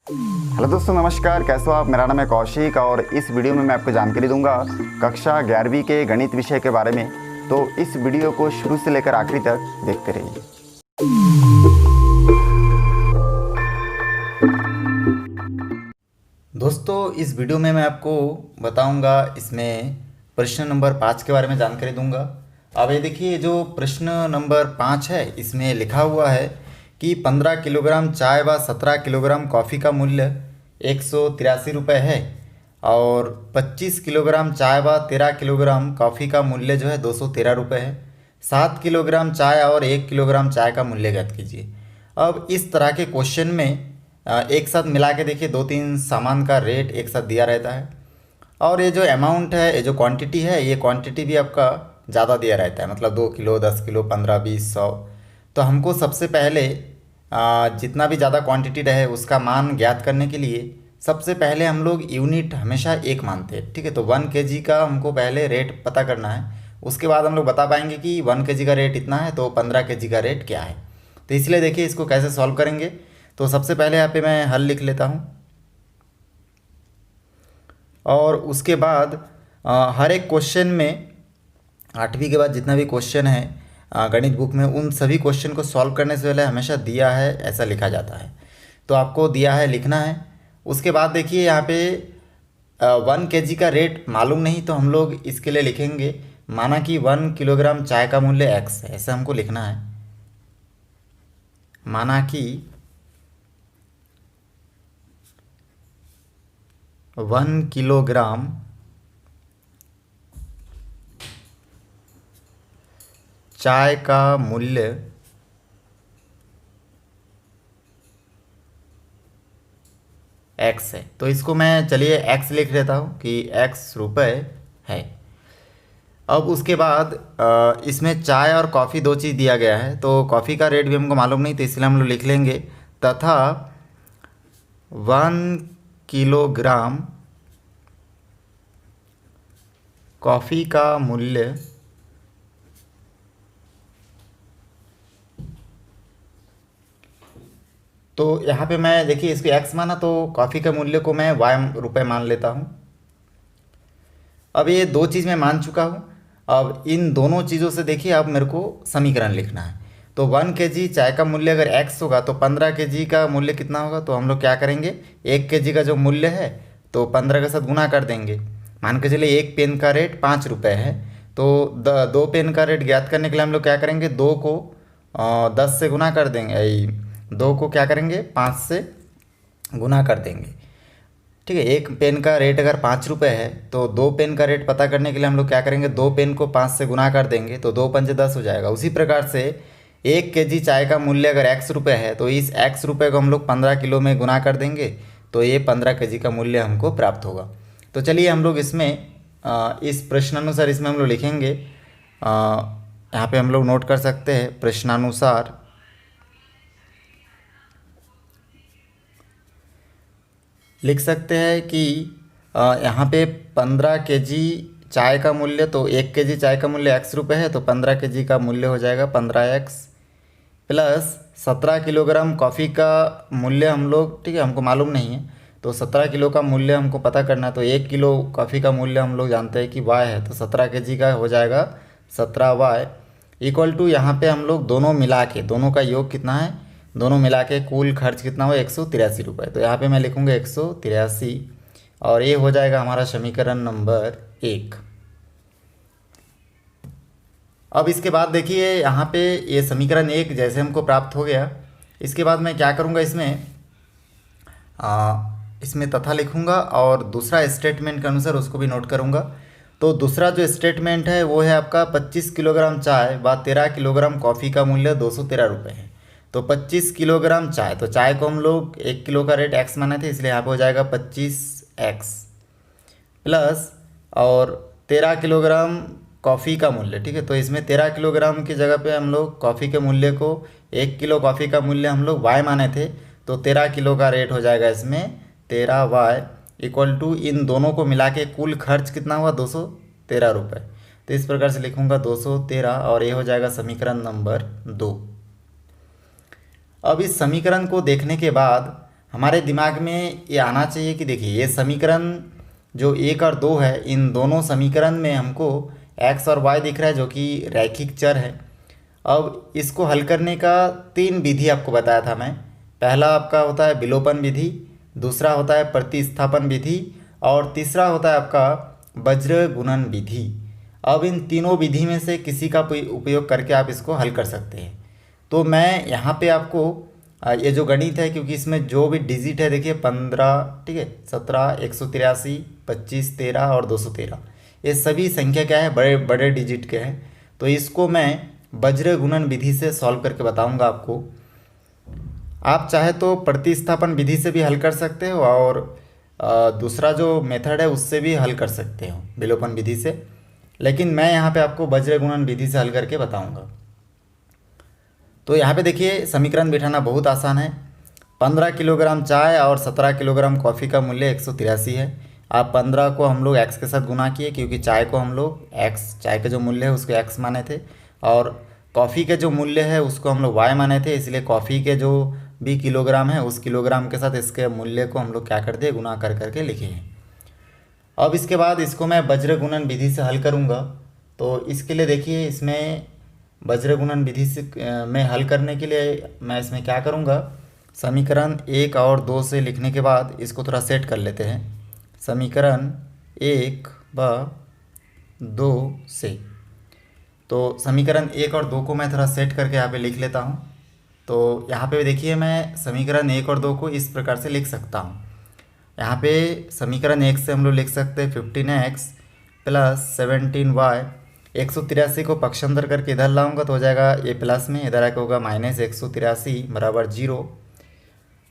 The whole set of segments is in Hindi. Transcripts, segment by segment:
हेलो दोस्तों, नमस्कार। कैसे हो आप? मेरा नाम है कौशिक और इस वीडियो में मैं आपको जानकारी दूंगा कक्षा 11वीं के गणित विषय के बारे में। तो इस वीडियो को शुरू से लेकर आखिरी तक देखते रहिए। दोस्तों, इस वीडियो में मैं आपको बताऊंगा इसमें प्रश्न नंबर 5 के बारे में जानकारी दूंगा। अब ये देखिए, जो प्रश्न नंबर 5 है इसमें लिखा हुआ है कि 15 किलोग्राम चाय व 17 किलोग्राम कॉफ़ी का मूल्य 183 रुपये है और 25 किलोग्राम चाय व 13 किलोग्राम कॉफ़ी का मूल्य जो है 213 रुपये है। 7 किलोग्राम चाय और 1 किलोग्राम चाय का मूल्य ज्ञात कीजिए। अब इस तरह के क्वेश्चन में एक साथ मिला के देखिए, 2-3 सामान का रेट एक साथ दिया रहता है और ये जो अमाउंट है, ये जो क्वांटिटी है, ये क्वांटिटी भी आपका ज़्यादा दिया रहता है, मतलब 2 किलो, 10 किलो, 15, 20, 100। तो हमको सबसे पहले जितना भी ज़्यादा क्वांटिटी रहे उसका मान ज्ञात करने के लिए सबसे पहले हम लोग यूनिट हमेशा एक मानते हैं, ठीक है। तो 1 केजी का हमको पहले रेट पता करना है, उसके बाद हम लोग बता पाएंगे कि 1 केजी का रेट इतना है तो 15 केजी का रेट क्या है। तो इसलिए देखिए, इसको कैसे सॉल्व करेंगे। तो सबसे पहले यहाँ पे मैं हल लिख लेता हूँ और उसके बाद हर एक क्वेश्चन में 8वीं के बाद जितना भी क्वेश्चन है गणित बुक में, उन सभी क्वेश्चन को सॉल्व करने से पहले हमेशा दिया है ऐसा लिखा जाता है। तो आपको दिया है लिखना है। उसके बाद देखिए, यहाँ पे 1 केजी का रेट मालूम नहीं तो हम लोग इसके लिए लिखेंगे, माना कि 1 किलोग्राम चाय का मूल्य x है, ऐसे हमको लिखना है। माना कि 1 किलोग्राम चाय का मूल्य x है। तो इसको मैं, चलिए x लिख लेता हूँ कि x रुपये है। अब उसके बाद इसमें चाय और कॉफ़ी दो चीज़ दिया गया है, तो कॉफ़ी का रेट भी हमको मालूम नहीं, तो इसलिए हम लोग लिख लेंगे तथा 1 किलोग्राम कॉफ़ी का मूल्य तो यहाँ पे मैं देखिए, इसको x माना तो कॉफ़ी के मूल्य को मैं y रुपये मान लेता हूँ। अब ये दो चीज़ मैं मान चुका हूँ। अब इन दोनों चीज़ों से देखिए, अब मेरे को समीकरण लिखना है। तो 1 केजी चाय का मूल्य अगर x होगा तो 15 केजी का मूल्य कितना होगा। तो हम लोग क्या करेंगे, 1 केजी का जो मूल्य है तो 15 के साथ गुना कर देंगे। मान के चलिए एक पेन का रेट 5 रुपये है, तो 2 पेन का रेट ज्ञात करने के लिए हम लोग क्या करेंगे, 2 को 10 से गुना कर देंगे, 2 को क्या करेंगे, 5 से गुना कर देंगे, ठीक है। एक पेन का रेट अगर 5 रुपये है तो 2 पेन का रेट पता करने के लिए हम लोग क्या करेंगे, 2 पेन को 5 से गुना कर देंगे, तो 2 पंजे 10 हो जाएगा। उसी प्रकार से 1 केजी चाय का मूल्य अगर x रुपये है तो इस x रुपये को हम लोग 15 किलो में गुना कर देंगे, तो ये 15 केजी का मूल्य हमको प्राप्त होगा। तो चलिए हम लोग इसमें इस प्रश्नानुसार इसमें हम लोग लिखेंगे। यहाँ पे हम लोग नोट कर सकते हैं, प्रश्नानुसार लिख सकते हैं कि यहाँ पे 15 केजी चाय का मूल्य, तो 1 केजी चाय का मूल्य x रुपये है, तो 15 केजी का मूल्य हो जाएगा 15x प्लस 17 किलोग्राम कॉफ़ी का मूल्य हम लोग, ठीक है, हमको मालूम नहीं है, तो 17 किलो का मूल्य हमको पता करना है। तो 1 किलो कॉफ़ी का मूल्य हम लोग जानते हैं कि y है, तो 17 केजी का हो जाएगा 17y इक्वल टू, यहाँ पे हम लोग दोनों मिला के, दोनों का योग कितना है, दोनों मिला के कुल खर्च कितना हुआ, 183 रुपये। तो यहाँ पे मैं लिखूँगा 183 और ये हो जाएगा हमारा समीकरण नंबर 1। अब इसके बाद देखिए, यहाँ पे ये समीकरण 1 जैसे हमको प्राप्त हो गया, इसके बाद मैं क्या करूँगा, इसमें तथा लिखूँगा और दूसरा स्टेटमेंट के अनुसार उसको भी नोट करूँगा। तो दूसरा जो स्टेटमेंट है वो है आपका 25 किलोग्राम चाय व 13 किलोग्राम कॉफ़ी का मूल्य 213 रुपये है। तो 25 किलोग्राम चाय, तो चाय को हम लोग 1 किलो का रेट x माने थे, इसलिए यहाँ पे हो जाएगा 25x प्लस और 13 किलोग्राम कॉफ़ी का मूल्य, ठीक है। तो इसमें 13 किलोग्राम की जगह पे हम लोग कॉफ़ी के मूल्य को, 1 किलो कॉफ़ी का मूल्य हम लोग y माने थे, तो 13 किलो का रेट हो जाएगा इसमें 13y इक्वल टू, इन दोनों को मिला के कुल खर्च कितना हुआ, 213 रुपये। तो इस प्रकार से लिखूँगा 213 और ये हो जाएगा समीकरण नंबर 2। अब इस समीकरण को देखने के बाद हमारे दिमाग में ये आना चाहिए कि देखिए ये समीकरण जो 1 और 2 है, इन दोनों समीकरण में हमको x और y दिख रहा है जो कि रैखिक चर है। अब इसको हल करने का 3 विधि आपको बताया था मैं। पहला आपका होता है विलोपन विधि, दूसरा होता है प्रतिस्थापन विधि और तीसरा होता है आपका वज्र गुणन विधि। अब इन तीनों विधि में से किसी का उपयोग करके आप इसको हल कर सकते हैं। तो मैं यहाँ पे आपको ये जो गणित है, क्योंकि इसमें जो भी डिजिट है देखिए 15, ठीक है, 17, 183, 25, 13 और 213, ये सभी संख्या क्या है, बड़े बड़े डिजिट के हैं। तो इसको मैं वज्र गुणन विधि से सॉल्व करके बताऊंगा आपको। आप चाहे तो प्रतिस्थापन विधि से भी हल कर सकते हो और दूसरा जो मेथड है उससे भी हल कर सकते हो, विलोपन विधि से। लेकिन मैं यहाँ पे आपको वज्र गुणन विधि से हल करके बताऊंगा। तो यहाँ पे देखिए समीकरण बिठाना बहुत आसान है। 15 किलोग्राम चाय और 17 किलोग्राम कॉफ़ी का मूल्य 183 है। आप 15 को हम लोग x के साथ गुना किए, क्योंकि चाय को हम लोग चाय का जो मूल्य है उसको x माने थे, और कॉफ़ी के जो मूल्य है उसको हम लोग y माने थे। इसलिए कॉफ़ी के जो भी किलोग्राम है उस किलोग्राम के साथ इसके मूल्य को हम लोग क्या कर दिए, गुना कर करके लिखे हैं। अब इसके बाद इसको मैं वज्र गुणन विधि से हल करूँगा। तो इसके लिए देखिए इसमें वज्र गुणन विधि से में हल करने के लिए मैं इसमें क्या करूँगा, समीकरण 1 और 2 से लिखने के बाद इसको थोड़ा सेट कर लेते हैं। समीकरण 1 व 2 से, तो समीकरण 1 और 2 को मैं थोड़ा सेट करके यहाँ पे लिख लेता हूँ। तो यहाँ पे देखिए मैं समीकरण 1 और 2 को इस प्रकार से लिख सकता हूँ। यहाँ पे समीकरण 1 से हम लोग लिख सकते हैं 15x प्लस 17y। 183 को पक्षांतर करके इधर लाऊंगा तो हो जाएगा ये प्लस में, इधर आके होगा माइनस 183 बराबर 0।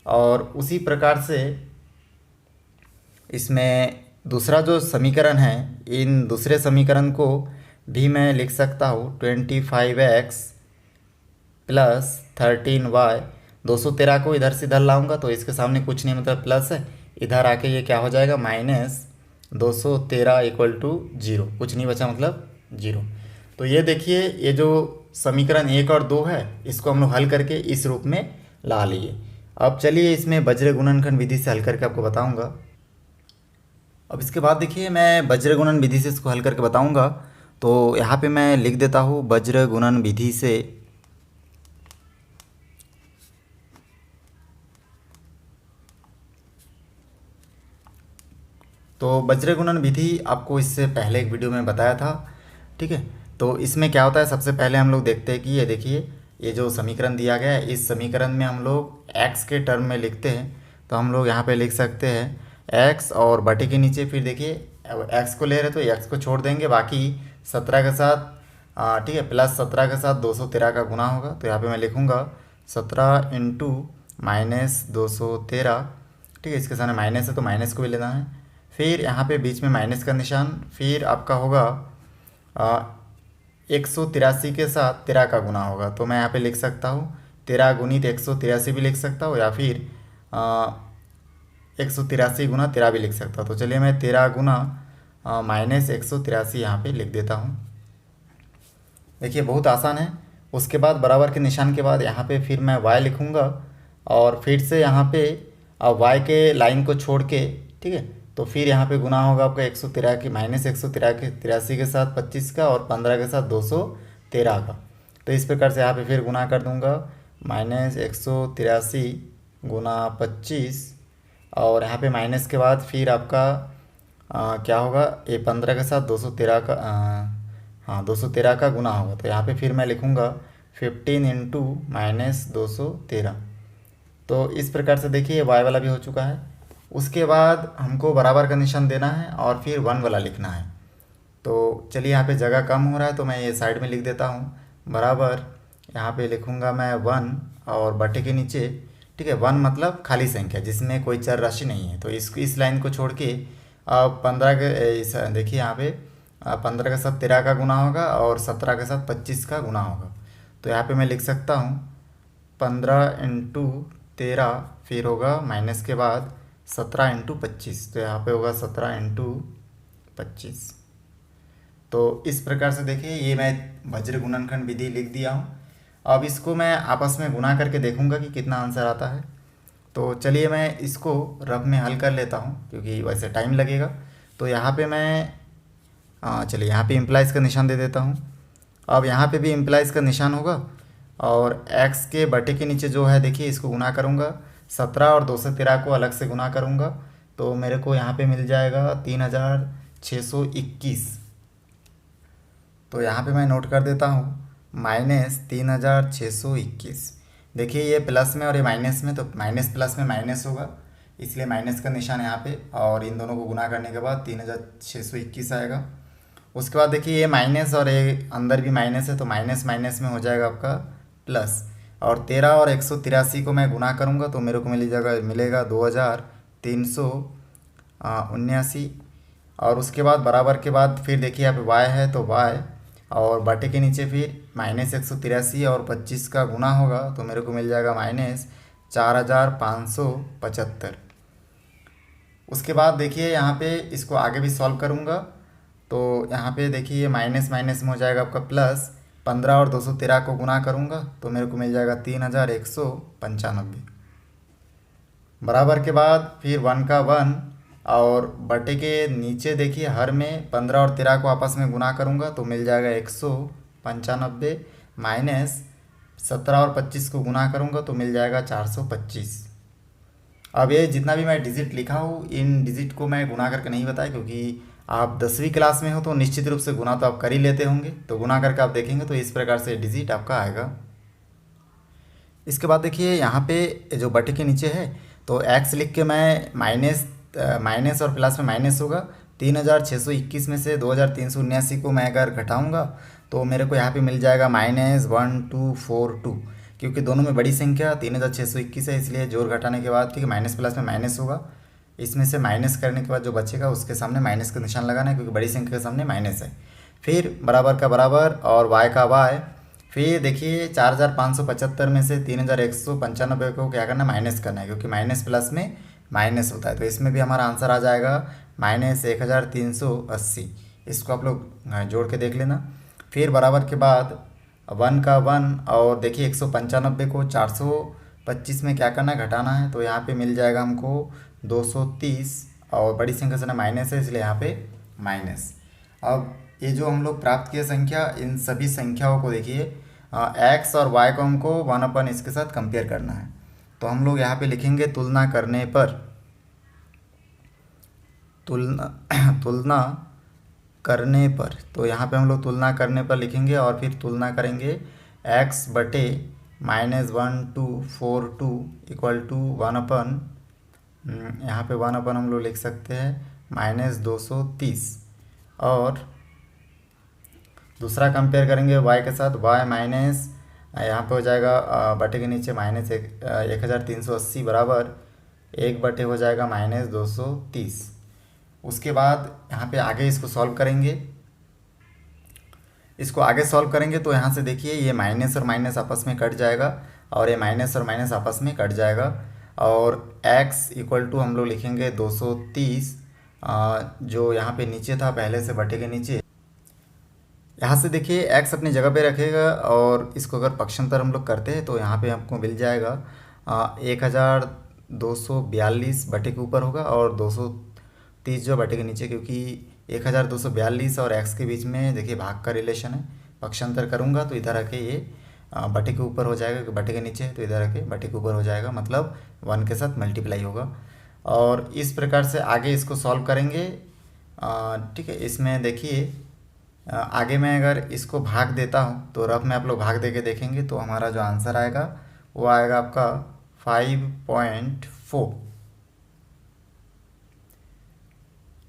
और उसी प्रकार से इसमें दूसरा जो समीकरण है, इन दूसरे समीकरण को भी मैं लिख सकता हूँ 25x प्लस 13y। 213 को इधर से इधर लाऊंगा तो इसके सामने कुछ नहीं, मतलब प्लस है, इधर आके ये क्या हो जाएगा माइनस 213 इक्वल टू 0, कुछ नहीं बचा मतलब 0। तो ये देखिए ये जो समीकरण 1 और 2 है इसको हम लोग हल करके इस रूप में ला लिए। अब चलिए इसमें वज्र गुणनखंड विधि से हल करके आपको बताऊंगा। अब इसके बाद देखिए मैं वज्र गुणन विधि से इसको हल करके बताऊंगा। तो यहाँ पे मैं लिख देता हूँ वज्र गुणन विधि से तो वज्र गुणन विधि आपको इससे पहले एक वीडियो में बताया था, ठीक है। तो इसमें क्या होता है, सबसे पहले हम लोग देखते हैं कि ये देखिए ये जो समीकरण दिया गया है, इस समीकरण में हम लोग x के टर्म में लिखते हैं। तो हम लोग यहाँ पे लिख सकते हैं x और बटे के नीचे फिर देखिए x को ले रहे तो x को छोड़ देंगे, बाकी 17 के साथ ठीक है प्लस 17 के साथ 213 का गुना होगा। तो यहाँ पे मैं लिखूँगा 17 इंटू माइनस 213, ठीक है। इसके सामने माइनस है तो माइनस को भी लेना है, फिर यहाँ पे बीच में माइनस का निशान, फिर आपका होगा 183 के साथ 13 का गुना होगा। तो मैं यहाँ पे लिख सकता हूँ 13 गुणित 183 भी लिख सकता हूँ, या फिर 183 गुना 13 भी लिख सकता हूँ। तो चलिए मैं 13 गुना माइनस 183 यहाँ पे लिख देता हूँ। देखिए बहुत आसान है। उसके बाद बराबर के निशान के बाद यहाँ पे फिर मैं y लिखूँगा और फिर से यहाँ पे y के लाइन को छोड़ के, ठीक है, तो फिर यहाँ पे गुना होगा आपका 113 की माइनस 183 के साथ 25 का और 15 के साथ 213 का। तो इस प्रकार से यहाँ पे फिर गुना कर दूंगा माइनस 183 गुना 25, और यहाँ पे माइनस के बाद फिर आपका क्या होगा, ये 15 के साथ 213 का हाँ 213 का गुना होगा। तो यहाँ पे फिर मैं लिखूँगा 15 इंटू माइनस 213। तो इस प्रकार से देखिए y वाला भी हो चुका है। उसके बाद हमको बराबर का निशान देना है और फिर 1 वाला लिखना है। तो चलिए यहाँ पे जगह कम हो रहा है तो मैं ये साइड में लिख देता हूँ बराबर, यहाँ पे लिखूँगा मैं 1 और बटे के नीचे, ठीक है, 1 मतलब खाली संख्या जिसमें कोई चर राशि नहीं है। तो इस लाइन को छोड़ के अब 15 के देखिए यहाँ पे 15 के साथ 13 का गुना होगा और 17 के साथ 25 का गुना होगा। तो यहाँ पे मैं लिख सकता हूँ 15 इंटू 13, फिर होगा माइनस के बाद 17 इंटू 25, तो यहाँ पे होगा 17 इंटू 25। तो इस प्रकार से देखिए ये मैं वज्र गुणनखंड विधि लिख दिया हूँ। अब इसको मैं आपस में गुना करके देखूंगा कि कितना आंसर आता है। तो चलिए मैं इसको रफ में हल कर लेता हूँ क्योंकि वैसे टाइम लगेगा। तो यहाँ पे मैं चलिए यहाँ पे इम्प्लाइज़ का निशान दे देता हूँ। अब यहाँ पे भी इम्प्लाइज़ का निशान होगा और x के बटे के नीचे जो है देखिए इसको गुना करूँगा 17 और 213 को अलग से गुना करूँगा तो मेरे को यहाँ पे मिल जाएगा 3621। तो यहाँ पे मैं नोट कर देता हूँ -3621। देखिए ये प्लस में और ये माइनस में, तो माइनस प्लस में माइनस होगा इसलिए माइनस का निशान यहाँ पे, और इन दोनों को गुना करने के बाद 3621 आएगा। उसके बाद देखिए ये माइनस और ये अंदर भी माइनस है तो माइनस माइनस में हो जाएगा आपका प्लस, और 13 और 183 को मैं गुना करूँगा तो मेरे को मिलेगा 2379। और उसके बाद बराबर के बाद फिर देखिए यहाँ पे y है तो y, और बटे के नीचे फिर -183 और 25 का गुना होगा तो मेरे को मिल जाएगा -4575। उसके बाद देखिए यहाँ पे इसको आगे भी सॉल्व करूँगा तो यहाँ पे देखिए ये माइनस माइनस में हो जाएगा आपका प्लस, 15 और 213 को गुना करूँगा तो मेरे को मिल जाएगा 3195। बराबर के बाद फिर 1 का 1 और बटे के नीचे देखिए हर में 15 और 13 को आपस में गुना करूँगा तो मिल जाएगा 195, माइनस 17 और 25 को गुना करूँगा तो मिल जाएगा 425। अब ये जितना भी मैं डिजिट लिखा हूँ इन डिजिट को मैं गुना करके नहीं बताया क्योंकि आप 10वीं क्लास में हो तो निश्चित रूप से गुना तो आप कर ही लेते होंगे, तो गुना करके आप देखेंगे तो इस प्रकार से डिजिट आपका आएगा। इसके बाद देखिए यहाँ पे जो बटे के नीचे है तो x लिख के मैं माइनस और प्लस में माइनस होगा 3621 में से 2379 को मैं अगर घटाऊंगा तो मेरे को यहाँ पे मिल जाएगा -1242, क्योंकि दोनों में बड़ी संख्या 3621 है इसलिए जोड़ घटाने के बाद ठीक है माइनस प्लस में माइनस होगा, इसमें से माइनस करने के बाद जो बचेगा उसके सामने माइनस का निशान लगाना है क्योंकि बड़ी संख्या के सामने माइनस है। फिर बराबर का बराबर और y का y। फिर देखिए 4575 में से 3195 को क्या करना है, माइनस करना है क्योंकि माइनस प्लस में माइनस होता है, तो इसमें भी हमारा आंसर आ जाएगा -1380। इसको आप लोग जोड़ के देख लेना। फिर बराबर के बाद 1 का 1 और देखिए 195 को 425 में क्या करना है, घटाना है, तो यहाँ पे मिल जाएगा हमको 230 और बड़ी संख्या से ना माइनस है इसलिए यहाँ पे माइनस। अब ये जो हम लोग प्राप्त किए संख्या, इन सभी संख्याओं को देखिए x और y को हमको 1 इसके साथ कंपेयर करना है, तो हम लोग यहाँ पे लिखेंगे तुलना करने पर, तुलना करने पर, तो यहाँ पे हम लोग तुलना करने पर लिखेंगे और फिर तुलना करेंगे x बटे -1242 इक्वल टू 1 यहाँ पे 1 हम लोग लिख सकते हैं -230, और दूसरा कंपेयर करेंगे y के साथ, y माइनस यहाँ पे हो जाएगा बटे के नीचे -1380 बराबर 1 बटे हो जाएगा -230। उसके बाद यहाँ पे आगे इसको सॉल्व करेंगे, इसको आगे सॉल्व करेंगे तो यहाँ से देखिए ये माइनस और माइनस आपस में कट जाएगा और ये माइनस और माइनस आपस में कट जाएगा, और x इक्वल टू हम लोग लिखेंगे 230 जो यहाँ पे नीचे था पहले से बटे के नीचे। यहाँ से देखिए x अपनी जगह पे रखेगा और इसको अगर पक्षांतर हम लोग करते हैं तो यहाँ पे हमको मिल जाएगा 1242 बटे के ऊपर होगा और 230 जो बटे के नीचे, क्योंकि 1242 और x के बीच में देखिए भाग का रिलेशन है। पक्षांतर करूँगा तो इधर आके ये बटे के ऊपर हो जाएगा, बटे के नीचे तो इधर आके बटे के ऊपर हो जाएगा, मतलब 1 के साथ मल्टीप्लाई होगा। और इस प्रकार से आगे इसको सॉल्व करेंगे। ठीक है, इसमें देखिए आगे मैं अगर इसको भाग देता हूँ तो रफ में आप लोग भाग दे के देखेंगे तो हमारा जो आंसर आएगा वो आएगा आपका 5.4।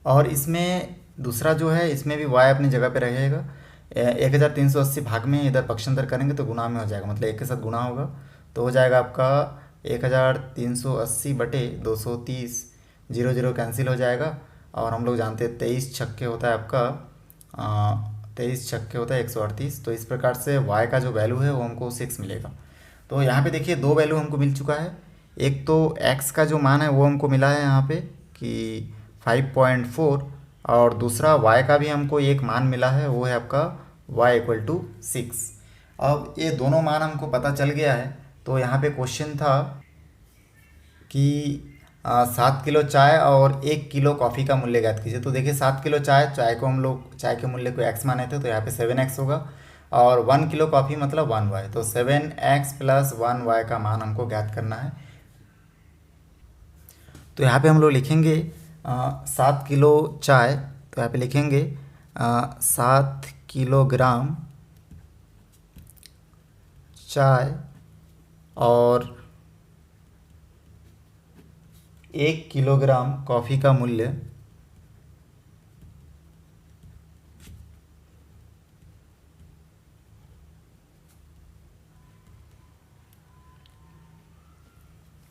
और इसमें दूसरा जो है इसमें भी y अपनी जगह पे रहेगा। 1380 भाग में इधर पक्षांतर करेंगे तो गुना में हो जाएगा, मतलब एक के साथ गुना होगा तो हो जाएगा आपका 1380 बटे 230, 0 0 कैंसिल हो जाएगा, और हम लोग जानते हैं 23 छक्के होता है आपका 23 छक्के होता है 138। तो इस प्रकार से y का जो वैल्यू है वो हमको 6 मिलेगा। तो यहाँ पे देखिए दो वैल्यू हमको मिल चुका है, एक तो x का जो मान है वो हमको मिला है यहाँ पे कि 5.4, और दूसरा y का भी हमको एक मान मिला है वो है आपका y इक्वल टू 6। अब ये दोनों मान हमको पता चल गया है तो यहाँ पे क्वेश्चन था कि 7 किलो चाय और 1 किलो कॉफ़ी का मूल्य ज्ञात कीजिए। तो देखिए 7 किलो चाय, चाय को हम लोग चाय के मूल्य को x माने थे, तो यहाँ पे 7x होगा। और 1 किलो कॉफ़ी मतलब 1y, तो 7x प्लस 1y का मान हमको ज्ञात करना है। तो यहाँ पे हम लोग लिखेंगे 7 किलो चाय, तो यहाँ पे लिखेंगे 7 किलोग्राम चाय और 1 किलोग्राम कॉफ़ी का मूल्य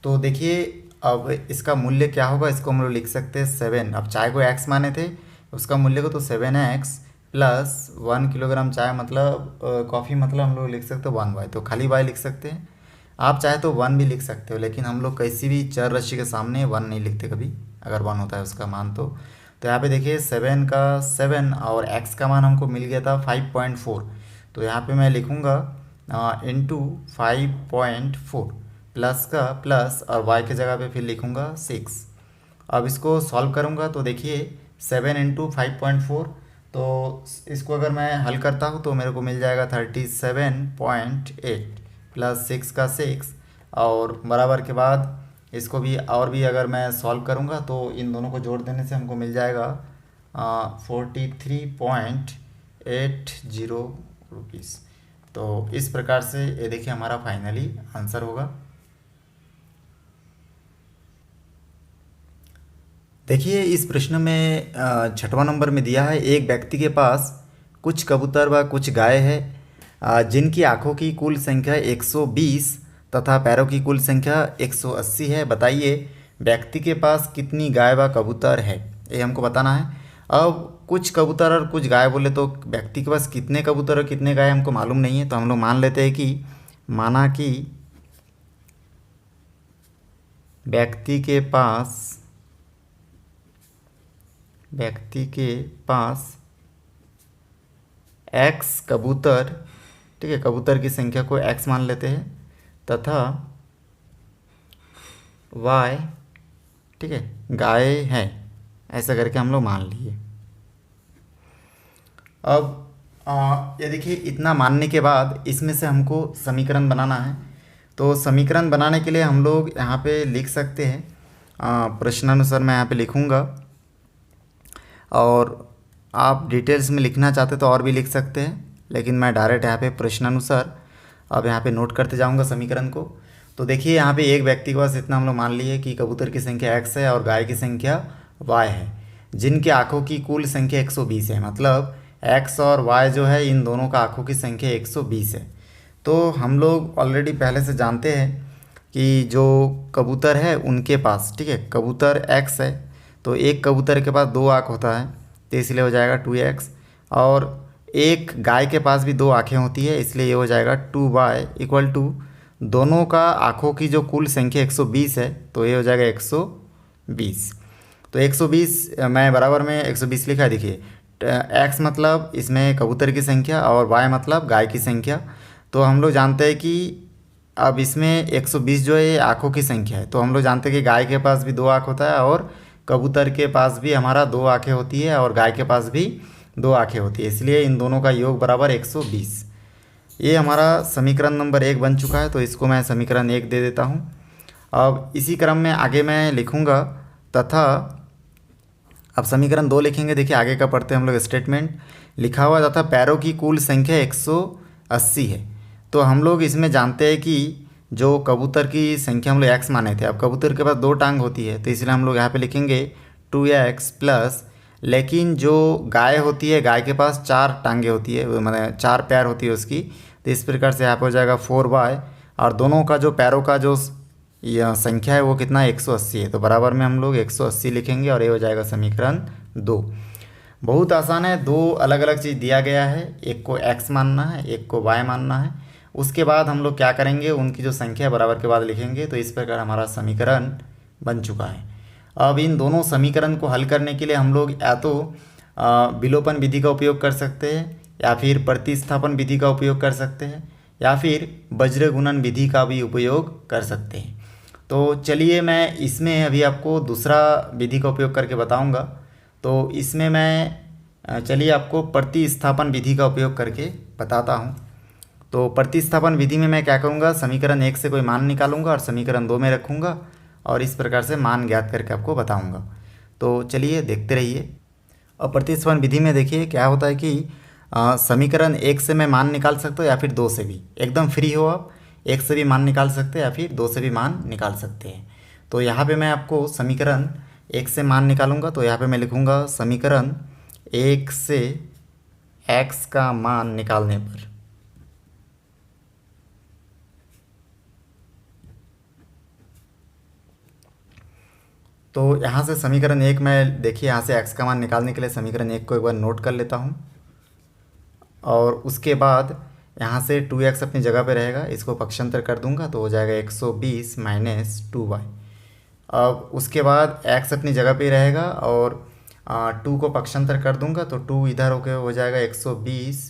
तो देखिए अब इसका मूल्य क्या होगा, इसको हम लोग लिख सकते हैं 7। अब चाय को x माने थे, उसका मूल्य को तो 7x प्लस 1 किलोग्राम चाय मतलब कॉफ़ी मतलब हम लोग लिख सकते हैं 1y, तो खाली y लिख सकते हैं। आप चाहे तो 1 भी लिख सकते हो, लेकिन हम लोग किसी भी चर राशि के सामने 1 नहीं लिखते कभी, अगर 1 होता है उसका मान तो यहाँ पे देखिए 7 का 7 और x का मान हमको मिल गया था 5.4, तो यहाँ पे मैं लिखूँगा इंटू 5.4 प्लस का प्लस और y के जगह पे फिर लिखूँगा 6। अब इसको सॉल्व करूँगा तो देखिए 7 इंटू 5.4, तो इसको अगर मैं हल करता हूँ तो मेरे को मिल जाएगा 37.8 प्लस 6 का 6, और बराबर के बाद इसको भी और भी अगर मैं सॉल्व करूँगा तो इन दोनों को जोड़ देने से हमको मिल जाएगा 43.80 रुपीज़। तो इस प्रकार से ये देखिए हमारा फाइनली आंसर होगा। देखिए इस प्रश्न में 6वां नंबर में दिया है, एक व्यक्ति के पास कुछ कबूतर व कुछ गाय है, जिनकी आँखों की कुल संख्या 120 तथा पैरों की कुल संख्या 180 है। बताइए व्यक्ति के पास कितनी गाय व कबूतर है, ये हमको बताना है। अब कुछ कबूतर और कुछ गाय बोले तो व्यक्ति के पास कितने कबूतर और कितने गाय हमको मालूम नहीं है, तो हम लोग मान लेते हैं कि माना कि व्यक्ति के पास x कबूतर, ठीक है, कबूतर की संख्या को x मान लेते हैं, तथा y, ठीक है, गाय है, ऐसा करके हम लोग मान लिए। अब ये देखिए इतना मानने के बाद इसमें से हमको समीकरण बनाना है। तो समीकरण बनाने के लिए हम लोग यहाँ पे लिख सकते हैं, प्रश्नानुसार मैं यहाँ पे लिखूँगा, और आप डिटेल्स में लिखना चाहते तो और भी लिख सकते हैं, लेकिन मैं डायरेक्ट यहाँ पे प्रश्नानुसार अब यहाँ पे नोट करते जाऊँगा समीकरण को। तो देखिए यहाँ पे एक व्यक्ति के पास इतना हम लोग मान लिए कि कबूतर की संख्या x है और गाय की संख्या y है, जिनकी आँखों की कुल संख्या 120 है, मतलब x और y जो है इन दोनों का आँखों की संख्या 120 है। तो हम लोग ऑलरेडी पहले से जानते हैं कि जो कबूतर है उनके पास, ठीक है, कबूतर x है तो एक कबूतर के पास 2 आँख होता है, तो इसलिए हो जाएगा 2x, और एक गाय के पास भी 2 आँखें होती है, इसलिए ये हो जाएगा 2y इक्वल टू दोनों का आँखों की जो कुल संख्या 120 है, तो ये हो जाएगा 120। तो 120 मैं बराबर में 120 लिखा है। देखिए x मतलब इसमें कबूतर की संख्या और y मतलब गाय की संख्या। तो हम लोग जानते हैं कि अब इसमें 120 जो है ये आँखों की संख्या है, तो हम लोग जानते हैं कि गाय के पास भी 2 आँख होता है और कबूतर के पास भी हमारा 2 आँखें होती है और गाय के पास भी 2 आँखें होती है, इसलिए इन दोनों का योग बराबर 120। ये हमारा समीकरण नंबर 1 बन चुका है, तो इसको मैं समीकरण 1 दे देता हूँ। अब इसी क्रम में आगे मैं लिखूँगा, तथा अब समीकरण 2 लिखेंगे। देखिए आगे का पढ़ते हैं हम लोग, स्टेटमेंट लिखा हुआ तथा पैरों की कुल संख्या 180 है। तो हम लोग इसमें जानते हैं कि जो कबूतर की संख्या हम लोग x माने थे, अब कबूतर के पास 2 टांग होती है, तो इसलिए हम लोग यहाँ पे लिखेंगे 2x प्लस, लेकिन जो गाय होती है गाय के पास 4 टांगे होती है, मतलब 4 पैर होती है उसकी, तो इस प्रकार से यहाँ पे हो जाएगा 4y, और दोनों का जो पैरों का जो यह संख्या है वो कितना 180 है, तो बराबर में हम लोग 180 लिखेंगे, और ये हो जाएगा समीकरण 2। बहुत आसान है, 2 अलग अलग चीज़ दिया गया है, एक को x मानना है, एक को y मानना है। उसके बाद हम लोग क्या करेंगे, उनकी जो संख्या बराबर के बाद लिखेंगे। तो इस प्रकार हमारा समीकरण बन चुका है। अब इन दोनों समीकरण को हल करने के लिए हम लोग या तो विलोपन विधि का उपयोग कर सकते हैं, या फिर प्रतिस्थापन विधि का उपयोग कर सकते हैं, या फिर वज्र गुणन विधि का भी उपयोग कर सकते हैं। तो चलिए मैं इसमें अभी आपको दूसरा विधि का उपयोग करके बताऊंगा। तो इसमें मैं चलिए आपको प्रतिस्थापन विधि का उपयोग करके बताता हूं। तो प्रतिस्थापन विधि में मैं क्या करूंगा, समीकरण 1 से कोई मान निकालूंगा और समीकरण 2 में रखूंगा और इस प्रकार से मान ज्ञात करके आपको बताऊंगा। तो चलिए देखते रहिए। और प्रतिस्थापन विधि में देखिए क्या होता है कि समीकरण 1 से मैं मान निकाल सकता हूँ या फिर 2 से भी, एकदम फ्री हो आप, 1 से भी मान निकाल सकते हैं या फिर 2 से भी मान निकाल सकते हैं। तो यहाँ पे मैं आपको समीकरण 1 से मान निकालूंगा। तो यहाँ पे मैं लिखूंगा समीकरण 1 से x का मान निकालने पर तो यहाँ से समीकरण 1 में देखिए, यहाँ से x का मान निकालने के लिए समीकरण 1 को एक बार नोट कर लेता हूँ और उसके बाद यहाँ से 2x अपनी जगह पे रहेगा, इसको पक्षांतर कर दूंगा तो हो जाएगा 120 माइनस 2y। अब उसके बाद x अपनी जगह पे रहेगा और 2 को पक्षांतर कर दूंगा तो 2 इधर होके हो जाएगा 120,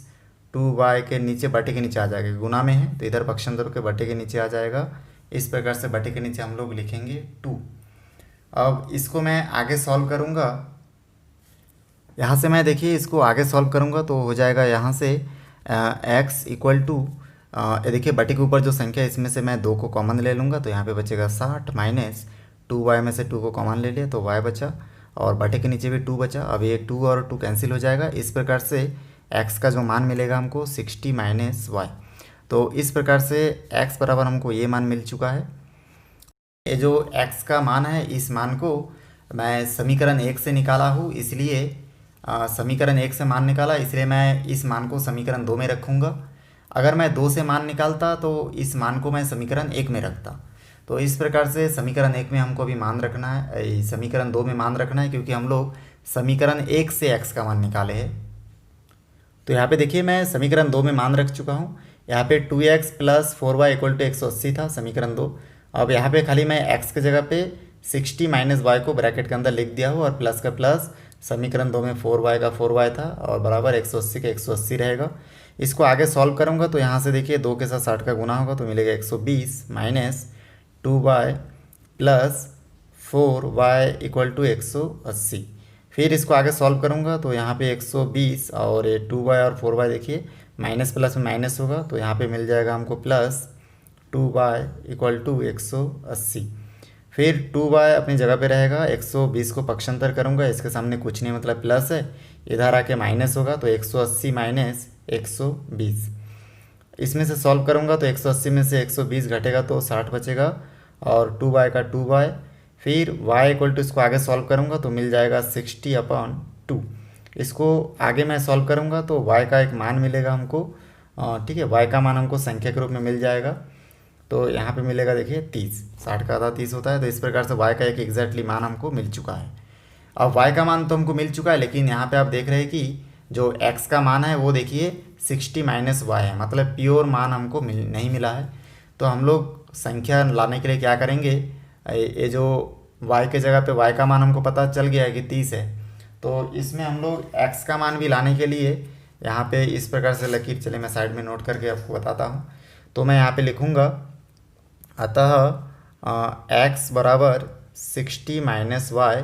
2y के नीचे बटे के नीचे आ जाएगा, गुना में है तो इधर पक्षांतर होकर बटे के नीचे आ जाएगा। इस प्रकार से बटे के नीचे हम लोग लिखेंगे 2। अब इसको मैं आगे सॉल्व करूँगा। यहाँ से मैं देखिए इसको आगे सॉल्व करूँगा तो हो जाएगा यहाँ से x इक्वल टू, देखिए बटे के ऊपर जो संख्या है इसमें से मैं 2 को कॉमन ले लूँगा तो यहाँ पे बचेगा 60 माइनस 2y में से 2 को कॉमन ले लिया तो y बचा और बटे के नीचे भी 2 बचा। अब ये 2 और 2 कैंसिल हो जाएगा। इस प्रकार से x का जो मान मिलेगा हमको 60 माइनस y। तो इस प्रकार से x बराबर हमको ये मान मिल चुका है। ये जो x का मान है इस मान को मैं समीकरण 1 से निकाला हूँ, इसलिए समीकरण 1 से मान निकाला इसलिए मैं इस मान को समीकरण 2 में रखूँगा। अगर मैं 2 से मान निकालता तो इस मान को मैं समीकरण 1 में रखता। तो इस प्रकार से समीकरण 1 में हमको अभी मान रखना है, समीकरण 2 में मान रखना है, क्योंकि हम लोग समीकरण 1 से x का मान निकाले हैं। तो यहाँ पे देखिए मैं समीकरण 2 में मान रख चुका हूँ। यहाँ पे 2x plus 4y equal to 180 था समीकरण 2। अब यहाँ पे खाली मैं x के जगह पे 60 माइनस y को ब्रैकेट के अंदर लिख दिया हूँ और प्लस का प्लस, समीकरण 2 में 4y का 4y था और बराबर 180 का 180 रहेगा। इसको आगे सॉल्व करूँगा तो यहाँ से देखिए 2 के साथ 60 का गुना होगा तो मिलेगा 120 minus 2y plus 4y equal to 180। फिर इसको आगे सॉल्व करूँगा तो यहाँ पे 120 और ये 2y और 4y देखिए माइनस प्लस में माइनस होगा तो यहाँ पे मिल जाएगा हमको प्लस 2y इक्वल टू 180। फिर 2y अपनी जगह पे रहेगा, 120 को पक्षांतर करूँगा, इसके सामने कुछ नहीं मतलब प्लस है, इधर आके माइनस होगा तो 180 माइनस 120। इसमें से सॉल्व करूँगा तो 180 में से 120 घटेगा तो 60 बचेगा और 2y का 2y। फिर y इक्वल टू, इसको आगे सॉल्व करूँगा तो मिल जाएगा 60/2। इसको आगे मैं सॉल्व करूँगा तो y का एक मान मिलेगा हमको, ठीक है, y का मान हमको संख्या के रूप में मिल जाएगा। तो यहाँ पे मिलेगा देखिए 30, 60 का आधा 30 होता है। तो इस प्रकार से y का एक एग्जैक्टली मान हमको मिल चुका है। अब y का मान तो हमको मिल चुका है, लेकिन यहाँ पे आप देख रहे हैं कि जो x का मान है वो देखिए 60 माइनस y है, मतलब प्योर मान हमको नहीं मिला है। तो हम लोग संख्या लाने के लिए क्या करेंगे, ये जो y के जगह पे y का मान हमको पता चल गया है कि 30 है, तो इसमें हम लोग x का मान भी लाने के लिए यहाँ पे इस प्रकार से लकीर, चले मैं साइड में नोट करके आपको बताता हूँ। तो मैं यहाँ पे लिखूँगा, अतः x बराबर 60 माइनस y।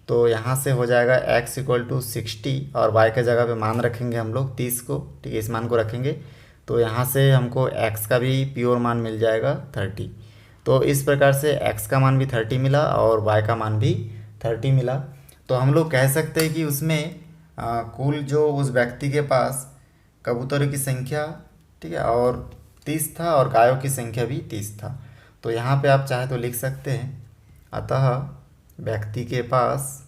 तो यहाँ से हो जाएगा x इक्वल टू 60 और y के जगह पे मान रखेंगे हम लोग 30 को, ठीक है, इस मान को रखेंगे तो यहाँ से हमको x का भी प्योर मान मिल जाएगा 30। तो इस प्रकार से x का मान भी 30 मिला और y का मान भी 30 मिला। तो हम लोग कह सकते हैं कि उसमें कुल जो उस व्यक्ति के पास कबूतरों की संख्या, ठीक है, और 30 था और गायों की संख्या भी 30 था। तो यहाँ पे आप चाहे तो लिख सकते हैं, अतः व्यक्ति के पास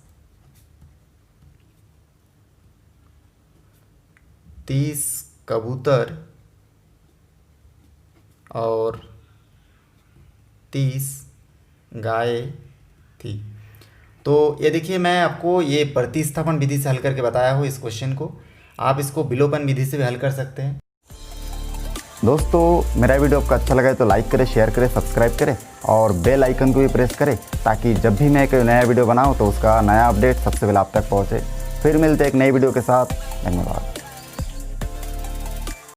30 कबूतर और 30 गाय थी। तो ये देखिए मैं आपको ये प्रतिस्थापन विधि से हल करके बताया हूँ इस क्वेश्चन को। आप इसको विलोपन विधि से भी हल कर सकते हैं। दोस्तों मेरा वीडियो आपको अच्छा लगा तो लाइक करें, शेयर करें, सब्सक्राइब करें और बेल आइकन को भी प्रेस करें ताकि जब भी मैं कोई नया वीडियो बनाऊं तो उसका नया अपडेट सबसे पहले आप तक पहुंचे। फिर मिलते हैं एक नई वीडियो के साथ। धन्यवाद।